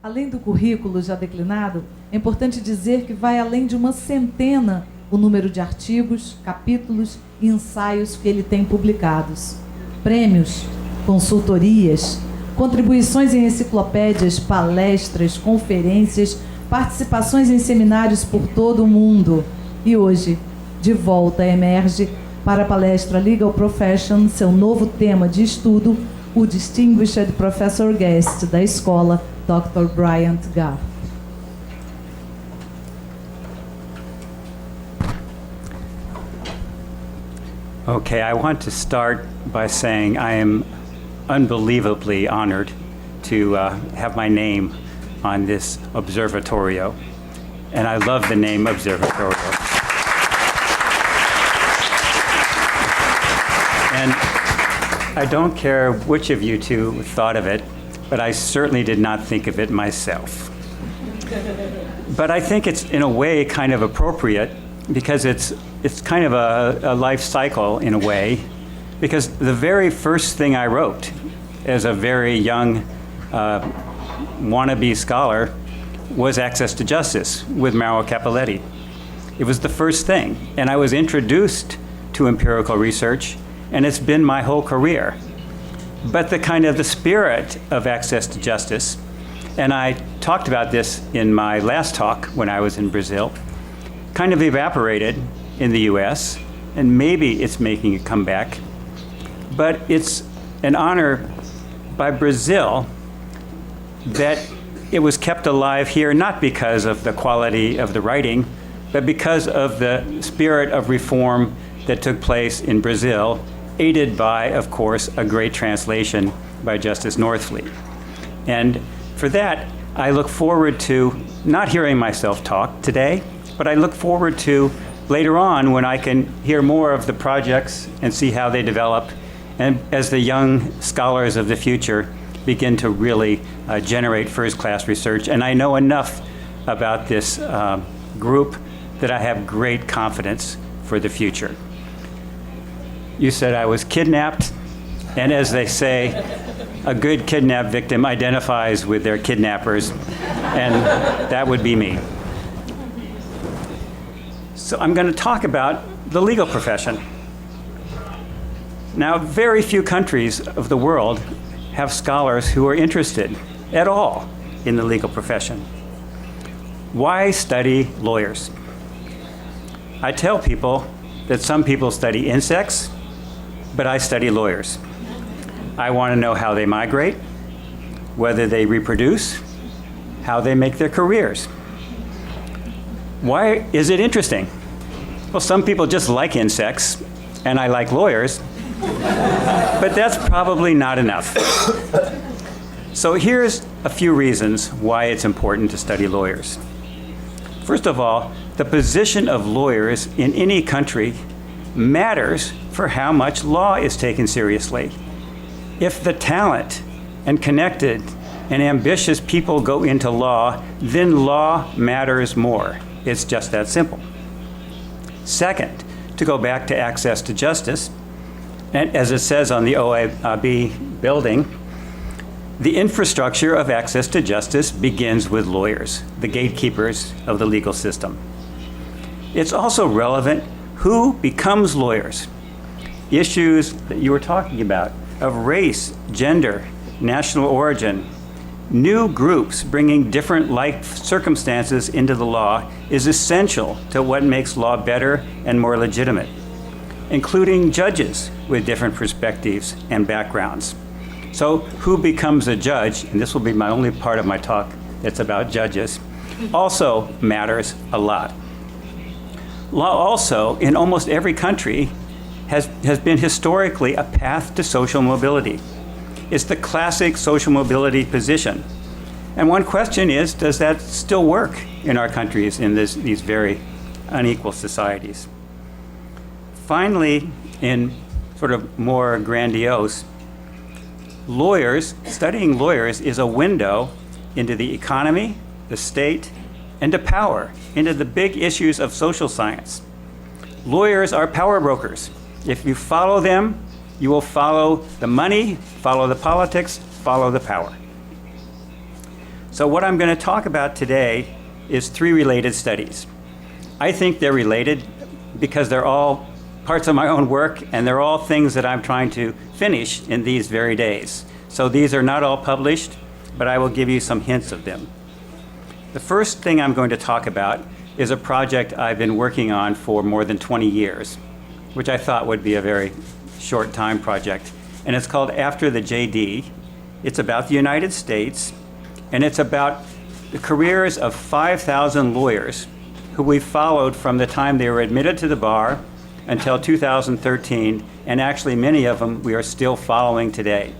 Além do currículo já declinado, é importante dizer que vai além de uma centena o número de artigos, capítulos e ensaios que ele tem publicados. Prêmios, consultorias, contribuições em enciclopédias, palestras, conferências, participações em seminários por todo o mundo. E hoje, de volta a EMERJ para a palestra Legal Profession, seu novo tema de estudo, o Distinguished Professor Guest da escola Dr. Bryant Garth. Okay, I want to start by saying I am unbelievably honored to have my name on this observatorio, and I love the name Observatorio. And I don't care which of you two thought of it, but I certainly did not think of it myself. But I think it's, in a way, kind of appropriate because it's kind of a life cycle, in a way, because the very first thing I wrote as a very young wannabe scholar was Access to Justice with Mauro Cappelletti. It was the first thing, and I was introduced to empirical research, and it's been my whole career. But the spirit of access to justice, and I talked about this in my last talk when I was in Brazil, kind of evaporated in the US, and maybe it's making a comeback. But it's an honor by Brazil that it was kept alive here, not because of the quality of the writing, but because of the spirit of reform that took place in Brazil, aided by, of course, a great translation by Justice Northfleet. And for that, I look forward to not hearing myself talk today, but I look forward to later on when I can hear more of the projects and see how they develop, and as the young scholars of the future begin to really generate first-class research. And I know enough about this group that I have great confidence for the future. You said I was kidnapped, and as they say, a good kidnap victim identifies with their kidnappers, and that would be me. So I'm going to talk about the legal profession. Now, very few countries of the world have scholars who are interested at all in the legal profession. Why study lawyers? I tell people that some people study insects, but I study lawyers. I want to know how they migrate, whether they reproduce, how they make their careers. Why is it interesting? Well, some people just like insects, and I like lawyers, but that's probably not enough. So here's a few reasons why it's important to study lawyers. First of all, the position of lawyers in any country matters for how much law is taken seriously. If the talent and connected and ambitious people go into law, then law matters more. It's just that simple. Second, to go back to access to justice, and as it says on the OAB building, the infrastructure of access to justice begins with lawyers, the gatekeepers of the legal system. It's also relevant who becomes lawyers. Issues that you were talking about of race, gender, national origin, new groups bringing different life circumstances into the law is essential to what makes law better and more legitimate, including judges with different perspectives and backgrounds. So who becomes a judge, and this will be my only part of my talk that's about judges, also matters a lot. Law also, in almost every country, has been historically a path to social mobility. It's the classic social mobility position. And one question is, does that still work in our countries, in these very unequal societies? Finally, in sort of more grandiose, studying lawyers is a window into the economy, the state, and to power, into the big issues of social science. Lawyers are power brokers. If you follow them, you will follow the money, follow the politics, follow the power. So what I'm going to talk about today is 3 related studies. I think they're related because they're all parts of my own work, and they're all things that I'm trying to finish in these very days. So these are not all published, but I will give you some hints of them. The first thing I'm going to talk about is a project I've been working on for more than 20 years, which I thought would be a very short time project. And it's called After the JD. It's about the United States, and it's about the careers of 5,000 lawyers who we followed from the time they were admitted to the bar until 2013, and actually many of them we are still following today,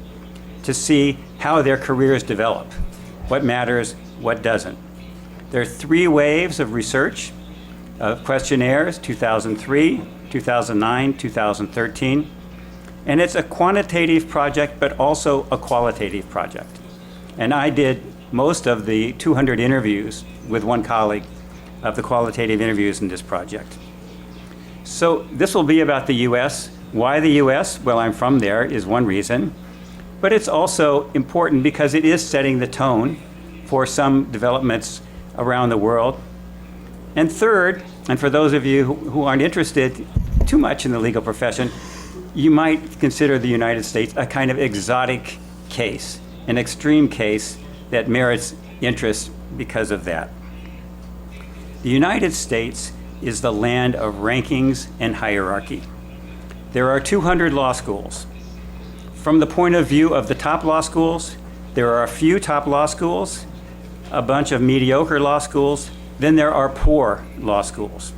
to see how their careers develop, what matters, what doesn't. There are 3 waves of research, questionnaires, 2003, 2009, 2013, and it's a quantitative project, but also a qualitative project. And I did most of the 200 interviews with one colleague of the qualitative interviews in this project. So this will be about the US. Why the US? Well, I'm from there is one reason, but it's also important because it is setting the tone for some developments around the world. And third, and for those of you who aren't interested too much in the legal profession, you might consider the United States a kind of exotic case, an extreme case that merits interest because of that. The United States is the land of rankings and hierarchy. There are 200 law schools. From the point of view of the top law schools, there are a few top law schools, a bunch of mediocre law schools, then there are poor law schools.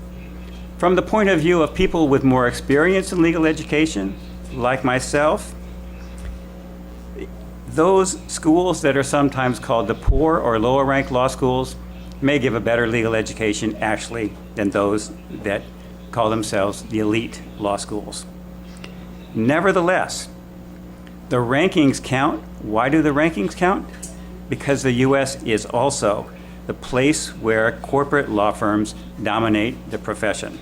From the point of view of people with more experience in legal education, like myself, those schools that are sometimes called the poor or lower ranked law schools may give a better legal education actually than those that call themselves the elite law schools. Nevertheless, the rankings count. Why do the rankings count? Because the US is also the place where corporate law firms dominate the profession.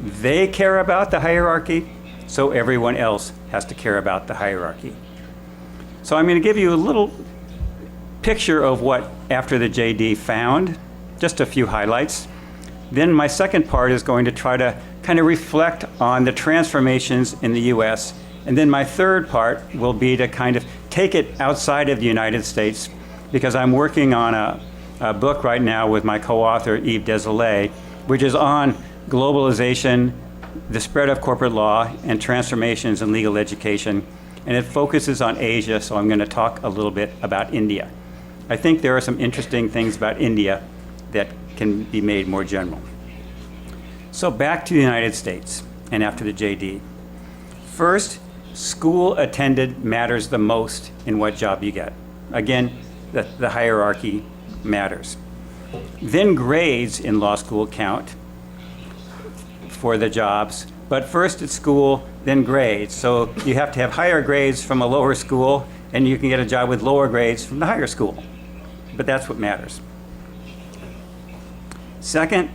They care about the hierarchy, so everyone else has to care about the hierarchy. So I'm going to give you a little picture of what After the JD found, just a few highlights. Then my second part is going to try to kind of reflect on the transformations in the US. And then my third part will be to kind of take it outside of the United States, because I'm working on a book right now with my co-author, Yves Desilets, which is on globalization, the spread of corporate law, and transformations in legal education. And it focuses on Asia, so I'm going to talk a little bit about India. I think there are some interesting things about India that can be made more general. So back to the United States and After the JD. First, school attended matters the most in what job you get. Again, the hierarchy matters. Then grades in law school count for the jobs, but first at school, then grades. So you have to have higher grades from a lower school, and you can get a job with lower grades from the higher school. But that's what matters. Second,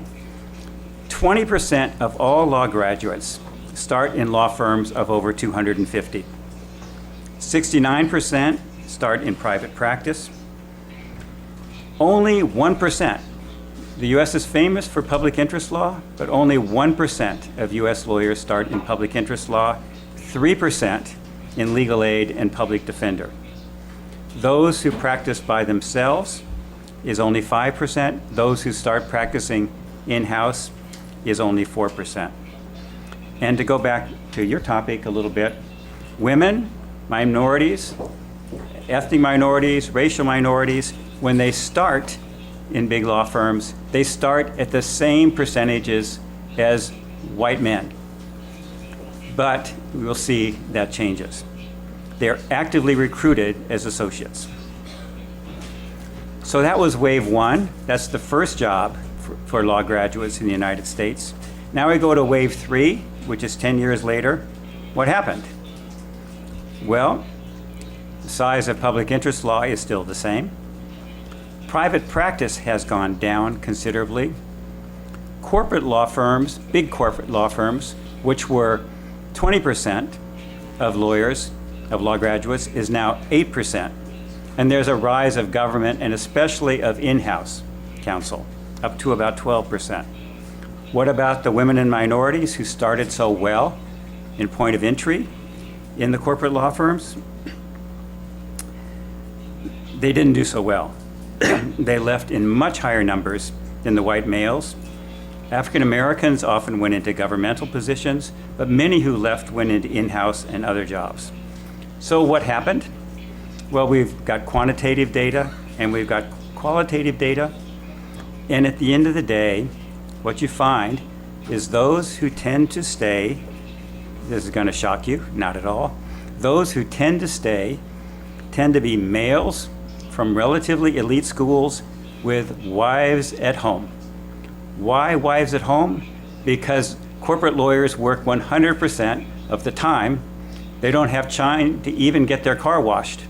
20% of all law graduates start in law firms of over 250. 69% start in private practice. Only 1%. The US is famous for public interest law, but only 1% of US lawyers start in public interest law, 3% in legal aid and public defender. Those who practice by themselves is only 5%. Those who start practicing in-house is only 4%. And to go back to your topic a little bit, women, minorities, ethnic minorities, racial minorities, when they start in big law firms, they start at the same percentages as white men. But we will see that changes. They're actively recruited as associates. So that was wave one. That's the first job for law graduates in the United States. Now we go to wave three, which is 10 years later. What happened? Well, the size of public interest law is still the same. Private practice has gone down considerably. Corporate law firms, big corporate law firms, which were 20% of lawyers, of law graduates, is now 8%. And there's a rise of government and especially of in-house counsel, up to about 12%. What about the women and minorities who started so well in point of entry in the corporate law firms? They didn't do so well. They left in much higher numbers than the white males. African Americans often went into governmental positions, but many who left went into in-house and other jobs. So what happened? Well, we've got quantitative data and we've got qualitative data. And at the end of the day, what you find is those who tend to stay, this is going to shock you, not at all, those who tend to stay tend to be males from relatively elite schools with wives at home. Why wives at home? Because corporate lawyers work 100% of the time. They don't have time to even get their car washed.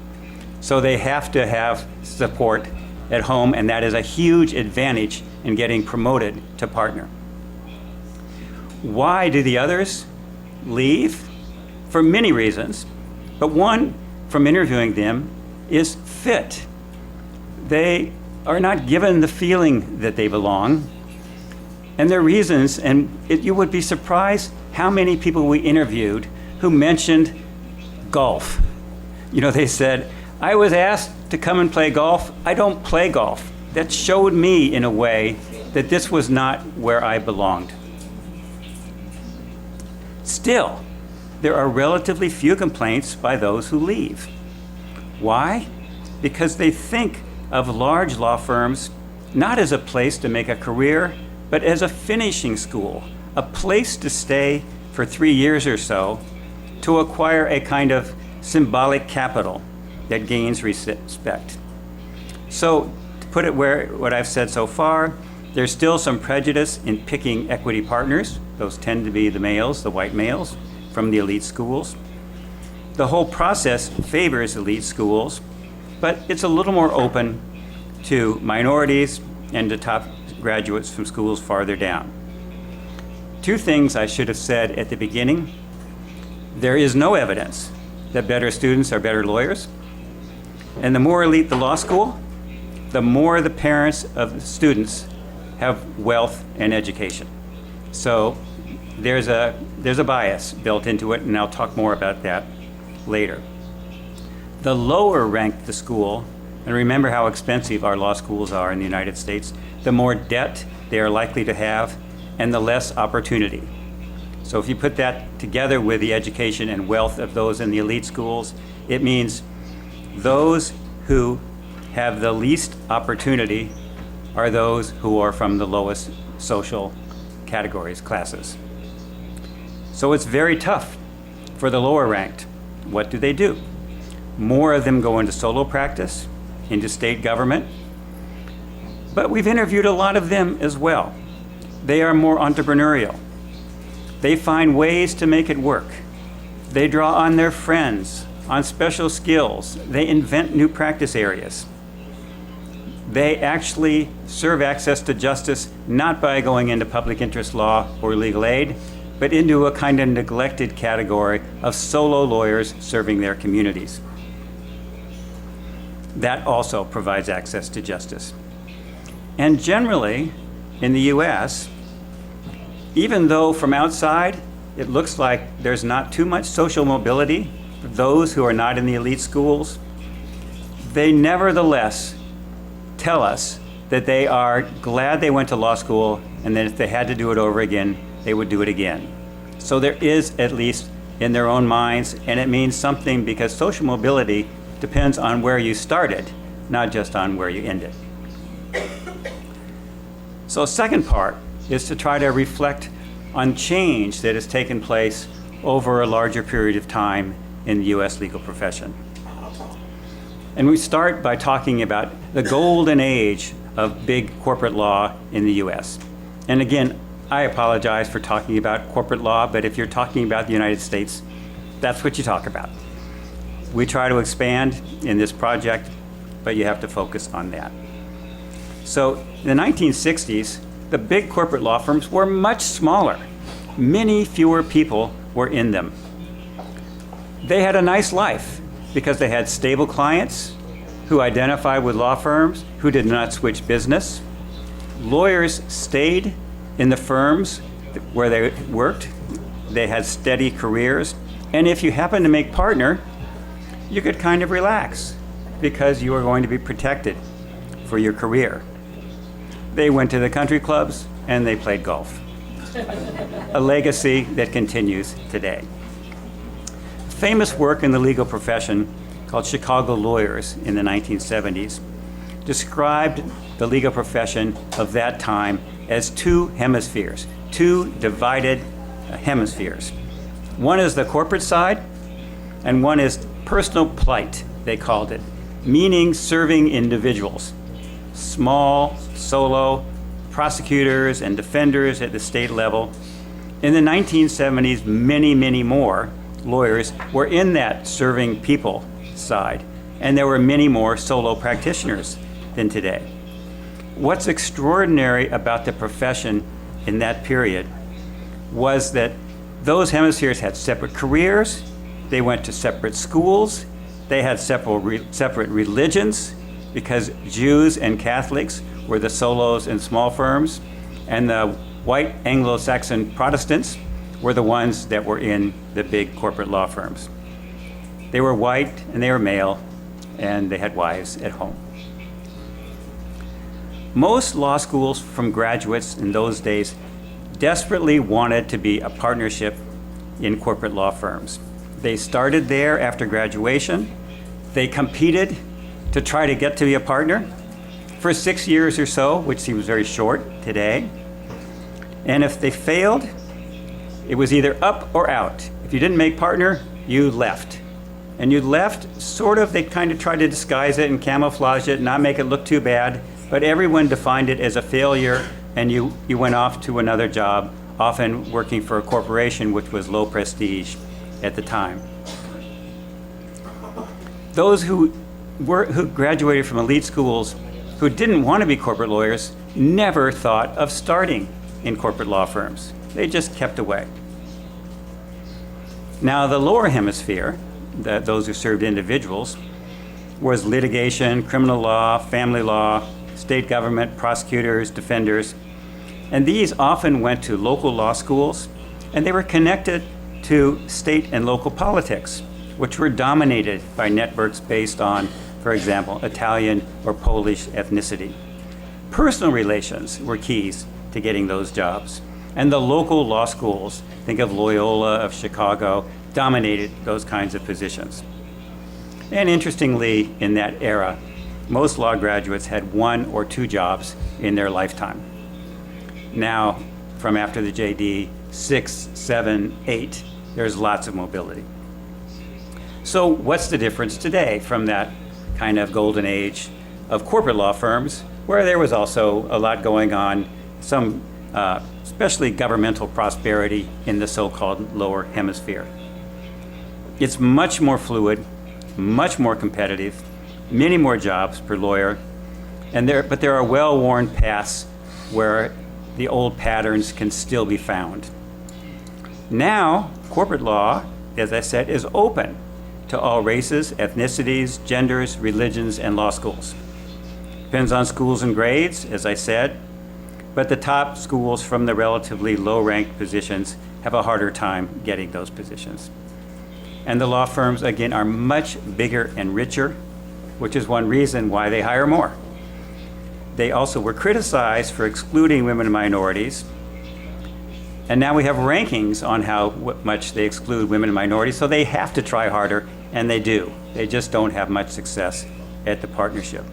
So they have to have support at home, and that is a huge advantage in getting promoted to partner. Why do the others leave? For many reasons, but one from interviewing them is fit. They are not given the feeling that they belong. And their reasons, and you would be surprised how many people we interviewed who mentioned golf. You know, they said, I was asked to come and play golf. I don't play golf. That showed me in a way that this was not where I belonged. Still, there are relatively few complaints by those who leave. Why? Because they think of large law firms not as a place to make a career, but as a finishing school, a place to stay for 3 years or so to acquire a kind of symbolic capital that gains respect. So, to put it where what I've said so far, there's still some prejudice in picking equity partners. Those tend to be the males, the white males, from the elite schools. The whole process favors elite schools, but it's a little more open to minorities and to top graduates from schools farther down. Two things I should have said at the beginning. There is no evidence that better students are better lawyers. And the more elite the law school, the more the parents of the students have wealth and education. So there's a bias built into it, and I'll talk more about that later. The lower ranked the school, and remember how expensive our law schools are in the United States, the more debt they are likely to have and the less opportunity. So if you put that together with the education and wealth of those in the elite schools, it means those who have the least opportunity are those who are from the lowest social categories, classes. So it's very tough for the lower ranked. What do? More of them go into solo practice, into state government, but we've interviewed a lot of them as well. They are more entrepreneurial. They find ways to make it work. They draw on their friends, on special skills. They invent new practice areas. They actually serve access to justice not by going into public interest law or legal aid, but into a kind of neglected category of solo lawyers serving their communities. That also provides access to justice. And generally, in the US, even though from outside it looks like there's not too much social mobility for those who are not in the elite schools, they nevertheless tell us that they are glad they went to law school, and that if they had to do it over again, they would do it again. So there is, at least in their own minds, and it means something because social mobility depends on where you started, not just on where you ended. So second part is to try to reflect on change that has taken place over a larger period of time in the US legal profession. And we start by talking about the golden age of big corporate law in the US. And again, I apologize for talking about corporate law, but if you're talking about the United States, that's what you talk about. We try to expand in this project, but you have to focus on that. So in the 1960s, the big corporate law firms were much smaller. Many fewer people were in them. They had a nice life because they had stable clients who identified with law firms, who did not switch business. Lawyers stayed in the firms where they worked. They had steady careers. And if you happened to make partner, you could kind of relax because you were going to be protected for your career. They went to the country clubs and they played golf. A legacy that continues today. Famous work in the legal profession called Chicago Lawyers in the 1970s described the legal profession of that time as two hemispheres, two divided hemispheres. One is the corporate side, and one is personal plight, they called it, meaning serving individuals, small, solo prosecutors and defenders at the state level. In the 1970s, many, many more lawyers were in that serving people side, and there were many more solo practitioners than today. What's extraordinary about the profession in that period was that those hemispheres had separate careers, they went to separate schools, they had separate religions, because Jews and Catholics were the solos in small firms, and the white Anglo-Saxon Protestants were the ones that were in the big corporate law firms. They were white and they were male, and they had wives at home. Most law schools from graduates in those days desperately wanted to be a partnership in corporate law firms. They started there after graduation. They competed to try to get to be a partner for 6 years or so, which seems very short today. And if they failed, it was either up or out. If you didn't make partner, you left. And you left sort of, they kind of tried to disguise it and camouflage it, not make it look too bad, but everyone defined it as a failure, and you went off to another job, often working for a corporation, which was low prestige at the time. Those who graduated from elite schools who didn't want to be corporate lawyers never thought of starting in corporate law firms. They just kept away. Now, the lower hemisphere, those who served individuals, was litigation, criminal law, family law, state government, prosecutors, defenders. And these often went to local law schools, and they were connected to state and local politics, which were dominated by networks based on, for example, Italian or Polish ethnicity. Personal relations were keys to getting those jobs. And the local law schools, think of Loyola of Chicago, dominated those kinds of positions. And interestingly, in that era, most law graduates had 1 or 2 jobs in their lifetime. Now, from after the JD, 6, 7, 8, there's lots of mobility. So what's the difference today from that kind of golden age of corporate law firms, where there was also a lot going on, some especially governmental prosperity in the so-called lower hemisphere? It's much more fluid, much more competitive, many more jobs per lawyer, but there are well-worn paths where the old patterns can still be found. Now, corporate law, as I said, is open to all races, ethnicities, genders, religions, and law schools. Depends on schools and grades, as I said, but the top schools from the relatively low-ranked positions have a harder time getting those positions. And the law firms, again, are much bigger and richer, which is one reason why they hire more. They also were criticized for excluding women and minorities. And now we have rankings on how much they exclude women and minorities, so they have to try harder, and they do. They just don't have much success at the partnership.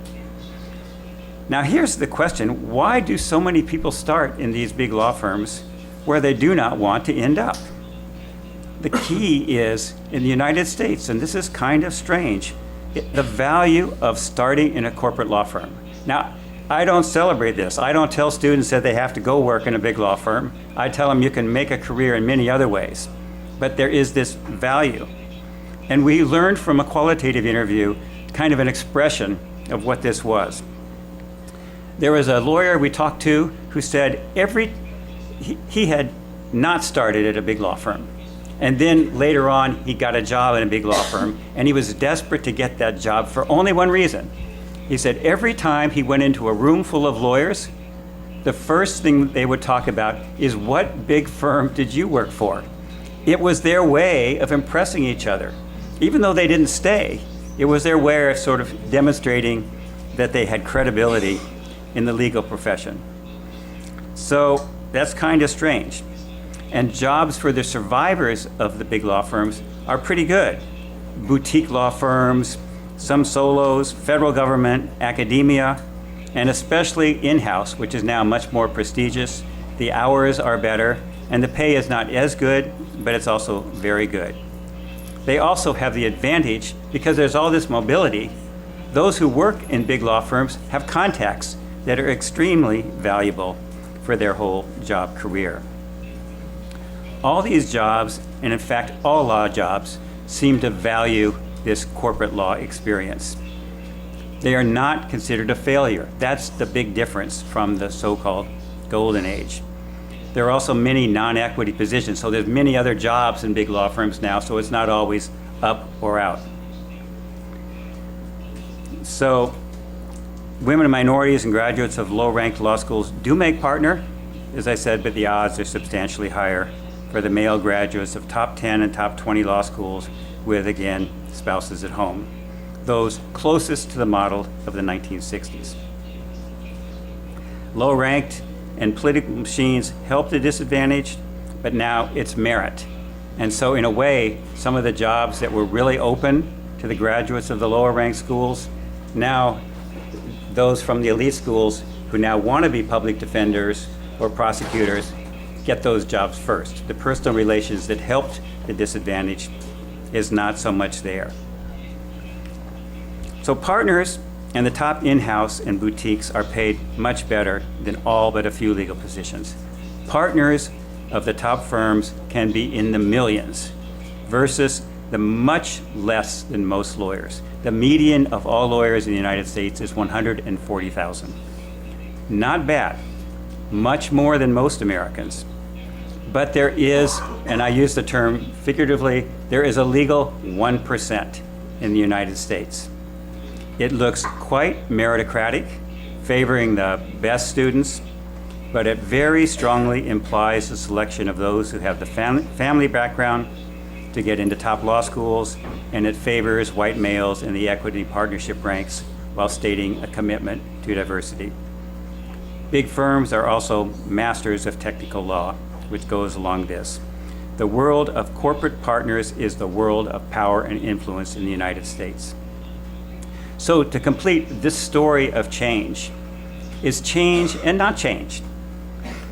Now here's the question: why do so many people start in these big law firms where they do not want to end up? The key is, in the United States, and this is kind of strange, the value of starting in a corporate law firm. Now, I don't celebrate this. I don't tell students that they have to go work in a big law firm. I tell them you can make a career in many other ways. But there is this value. And we learned from a qualitative interview kind of an expression of what this was. There was a lawyer we talked to who said he had not started at a big law firm. And then later on, he got a job in a big law firm, and he was desperate to get that job for only one reason. He said every time he went into a room full of lawyers, the first thing they would talk about is, what big firm did you work for? It was their way of impressing each other. Even though they didn't stay, it was their way of sort of demonstrating that they had credibility in the legal profession. So that's kind of strange. And jobs for the survivors of the big law firms are pretty good. Boutique law firms, some solos, federal government, academia, and especially in-house, which is now much more prestigious. The hours are better, and the pay is not as good, but it's also very good. They also have the advantage, because there's all this mobility, those who work in big law firms have contacts that are extremely valuable for their whole job career. All these jobs, and in fact all law jobs, seem to value this corporate law experience. They are not considered a failure. That's the big difference from the so-called golden age. There are also many non-equity positions, so there's many other jobs in big law firms now, so it's not always up or out. So women and minorities and graduates of low-ranked law schools do make partner, as I said, but the odds are substantially higher for the male graduates of top 10 and top 20 law schools with, again, spouses at home, those closest to the model of the 1960s. Low-ranked and political machines help the disadvantaged, but now it's merit. And so in a way, some of the jobs that were really open to the graduates of the lower-ranked schools, now those from the elite schools who now want to be public defenders or prosecutors get those jobs first. The personal relations that helped the disadvantaged is not so much there. So partners and the top in-house and boutiques are paid much better than all but a few legal positions. Partners of the top firms can be in the millions versus the much less than most lawyers. The median of all lawyers in the United States is 140,000. Not bad, much more than most Americans. But there is, and I use the term figuratively, there is a legal 1% in the United States. It looks quite meritocratic, favoring the best students, but it very strongly implies the selection of those who have the family background to get into top law schools, and it favors white males in the equity partnership ranks while stating a commitment to diversity. Big firms are also masters of technical law, which goes along this. The world of corporate partners is the world of power and influence in the United States. So to complete this story of change is change and not change.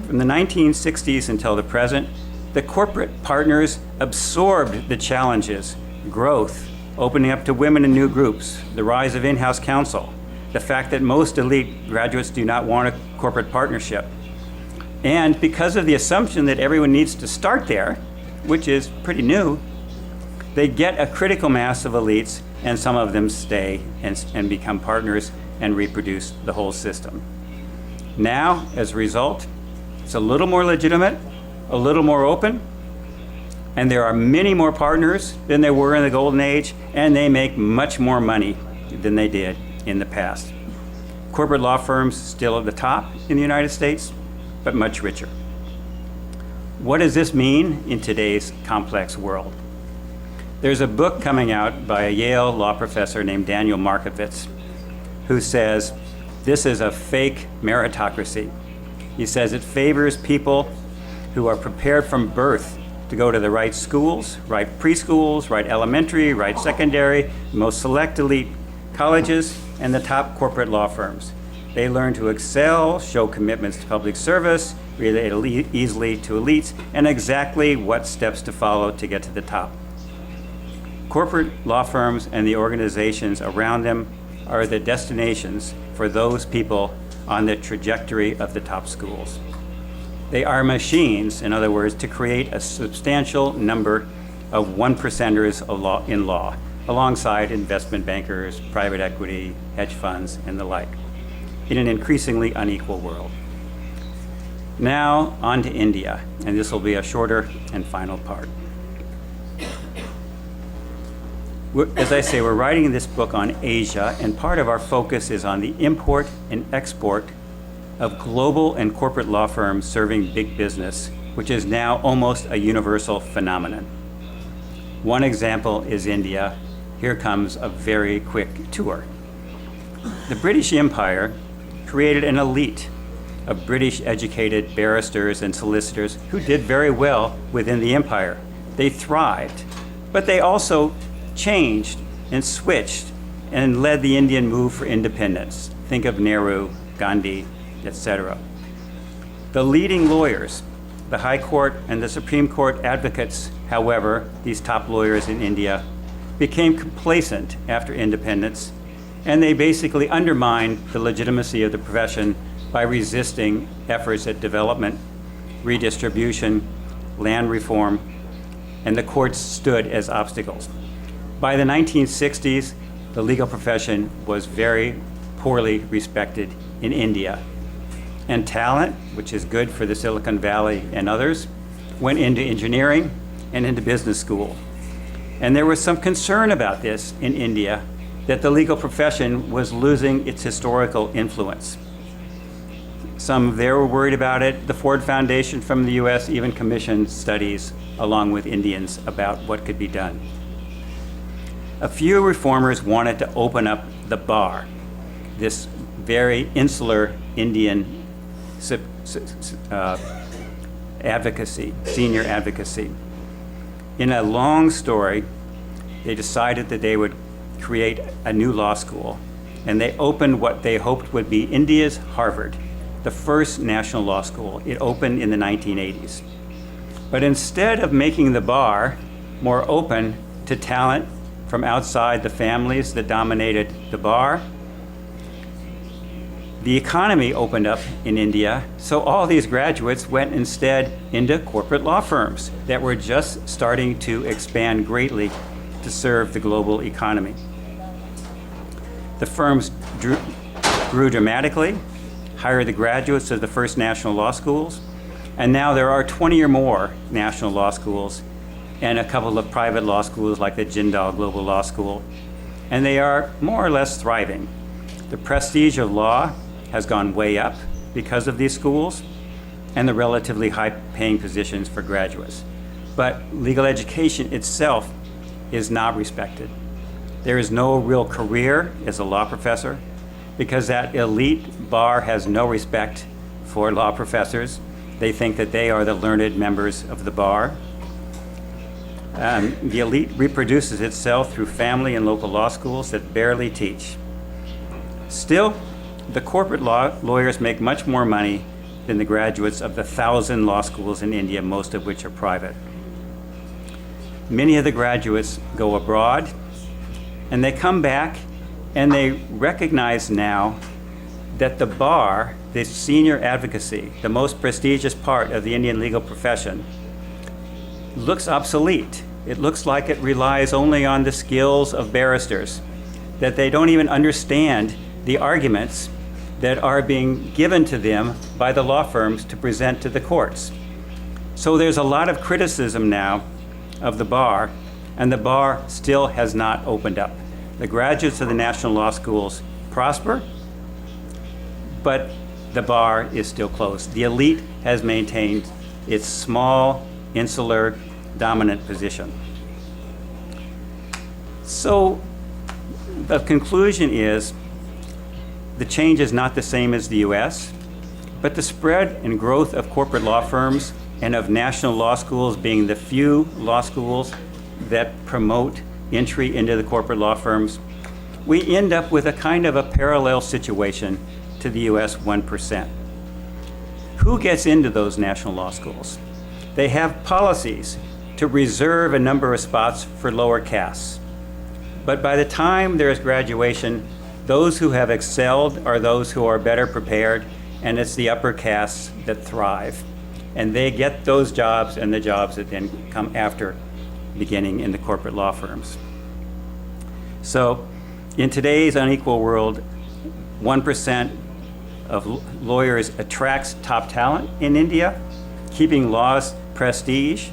From the 1960s until the present, the corporate partners absorbed the challenges, growth, opening up to women in new groups, the rise of in-house counsel, the fact that most elite graduates do not want a corporate partnership. And because of the assumption that everyone needs to start there, which is pretty new, they get a critical mass of elites, and some of them stay and become partners and reproduce the whole system. Now, as a result, it's a little more legitimate, a little more open, and there are many more partners than there were in the golden age, and they make much more money than they did in the past. Corporate law firms still at the top in the United States, but much richer. What does this mean in today's complex world? There's a book coming out by a Yale law professor named Daniel Markovits, who says this is a fake meritocracy. He says it favors people who are prepared from birth to go to the right schools, right preschools, right elementary, right secondary, most select elite colleges, and the top corporate law firms. They learn to excel, show commitments to public service, relate easily to elites, and exactly what steps to follow to get to the top. Corporate law firms and the organizations around them are the destinations for those people on the trajectory of the top schools. They are machines, in other words, to create a substantial number of one-percenters in law, alongside investment bankers, private equity, hedge funds, and the like, in an increasingly unequal world. Now, on to India, and this will be a shorter and final part. As I say, we're writing this book on Asia, and part of our focus is on the import and export of global and corporate law firms serving big business, which is now almost a universal phenomenon. One example is India. Here comes a very quick tour. The British Empire created an elite of British-educated barristers and solicitors who did very well within the empire. They thrived, but they also changed and switched and led the Indian move for independence. Think of Nehru, Gandhi, etc. The leading lawyers, the High Court and the Supreme Court advocates, however, these top lawyers in India, became complacent after independence, and they basically undermined the legitimacy of the profession by resisting efforts at development, redistribution, land reform, and the courts stood as obstacles. By the 1960s, the legal profession was very poorly respected in India, and talent, which is good for the Silicon Valley and others, went into engineering and into business school. And there was some concern about this in India, that the legal profession was losing its historical influence. Some there were worried about it. The Ford Foundation from the US even commissioned studies along with Indians about what could be done. A few reformers wanted to open up the bar, this very insular Indian advocacy, senior advocacy. In a long story, they decided that they would create a new law school, and they opened what they hoped would be India's Harvard, the first national law school. It opened in the 1980s. But instead of making the bar more open to talent from outside the families that dominated the bar, the economy opened up in India, so all these graduates went instead into corporate law firms that were just starting to expand greatly to serve the global economy. The firms grew dramatically, hired the graduates of the first national law schools, and now there are 20 or more national law schools and a couple of private law schools like the Jindal Global Law School, and they are more or less thriving. The prestige of law has gone way up because of these schools and the relatively high-paying positions for graduates. But legal education itself is not respected. There is no real career as a law professor because that elite bar has no respect for law professors. They think that they are the learned members of the bar. The elite reproduces itself through family and local law schools that barely teach. Still, the corporate lawyers make much more money than the graduates of the 1,000 law schools in India, most of which are private. Many of the graduates go abroad, and they come back, and they recognize now that the bar, the senior advocacy, the most prestigious part of the Indian legal profession, looks obsolete. It looks like it relies only on the skills of barristers, that they don't even understand the arguments that are being given to them by the law firms to present to the courts. So there's a lot of criticism now of the bar, and the bar still has not opened up. The graduates of the national law schools prosper, but the bar is still closed. The elite has maintained its small, insular, dominant position. So the conclusion is the change is not the same as the US, but the spread and growth of corporate law firms and of national law schools being the few law schools that promote entry into the corporate law firms, we end up with a kind of a parallel situation to the US 1%. Who gets into those national law schools? They have policies to reserve a number of spots for lower castes. But by the time there is graduation, those who have excelled are those who are better prepared, and it's the upper castes that thrive. And they get those jobs and the jobs that then come after, beginning in the corporate law firms. So in today's unequal world, 1% of lawyers attracts top talent in India, keeping law's prestige,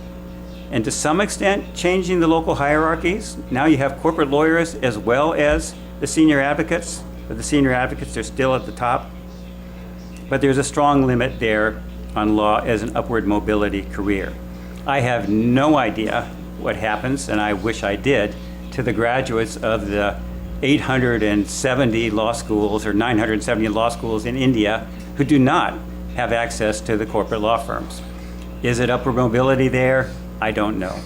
and to some extent changing the local hierarchies. Now you have corporate lawyers as well as the senior advocates, but the senior advocates are still at the top. But there's a strong limit there on law as an upward mobility career. I have no idea what happens, and I wish I did, to the graduates of the 870 law schools or 970 law schools in India who do not have access to the corporate law firms. Is it upward mobility there? I don't know.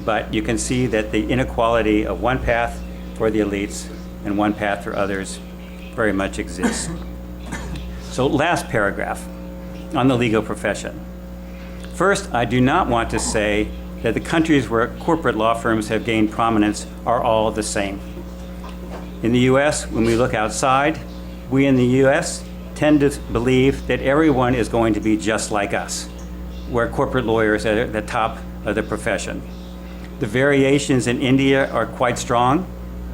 But you can see that the inequality of one path for the elites and one path for others very much exists. So last paragraph on the legal profession. First, I do not want to say that the countries where corporate law firms have gained prominence are all the same. In the US, when we look outside, we in the US tend to believe that everyone is going to be just like us, where corporate lawyers are at the top of the profession. The variations in India are quite strong,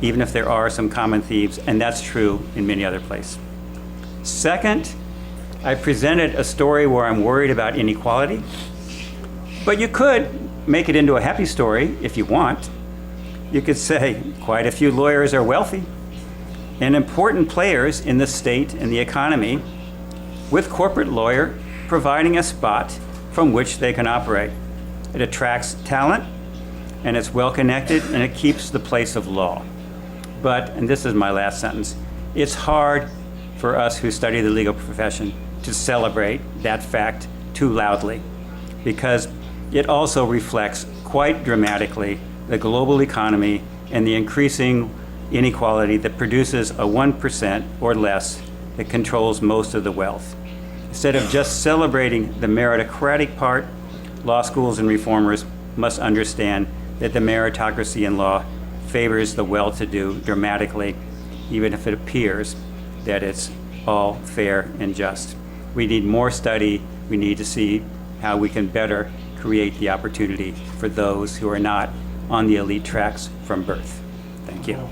even if there are some common themes, and that's true in many other places. Second, I presented a story where I'm worried about inequality, but you could make it into a happy story if you want. You could say quite a few lawyers are wealthy and important players in the state and the economy, with corporate lawyer providing a spot from which they can operate. It attracts talent, and it's well connected, and it keeps the place of law. But, and this is my last sentence, it's hard for us who study the legal profession to celebrate that fact too loudly, because it also reflects quite dramatically the global economy and the increasing inequality that produces a 1% or less that controls most of the wealth. Instead of just celebrating the meritocratic part, law schools and reformers must understand that the meritocracy in law favors the well-to-do dramatically, even if it appears that it's all fair and just. We need more study. We need to see how we can better create the opportunity for those who are not on the elite tracks from birth. Thank you.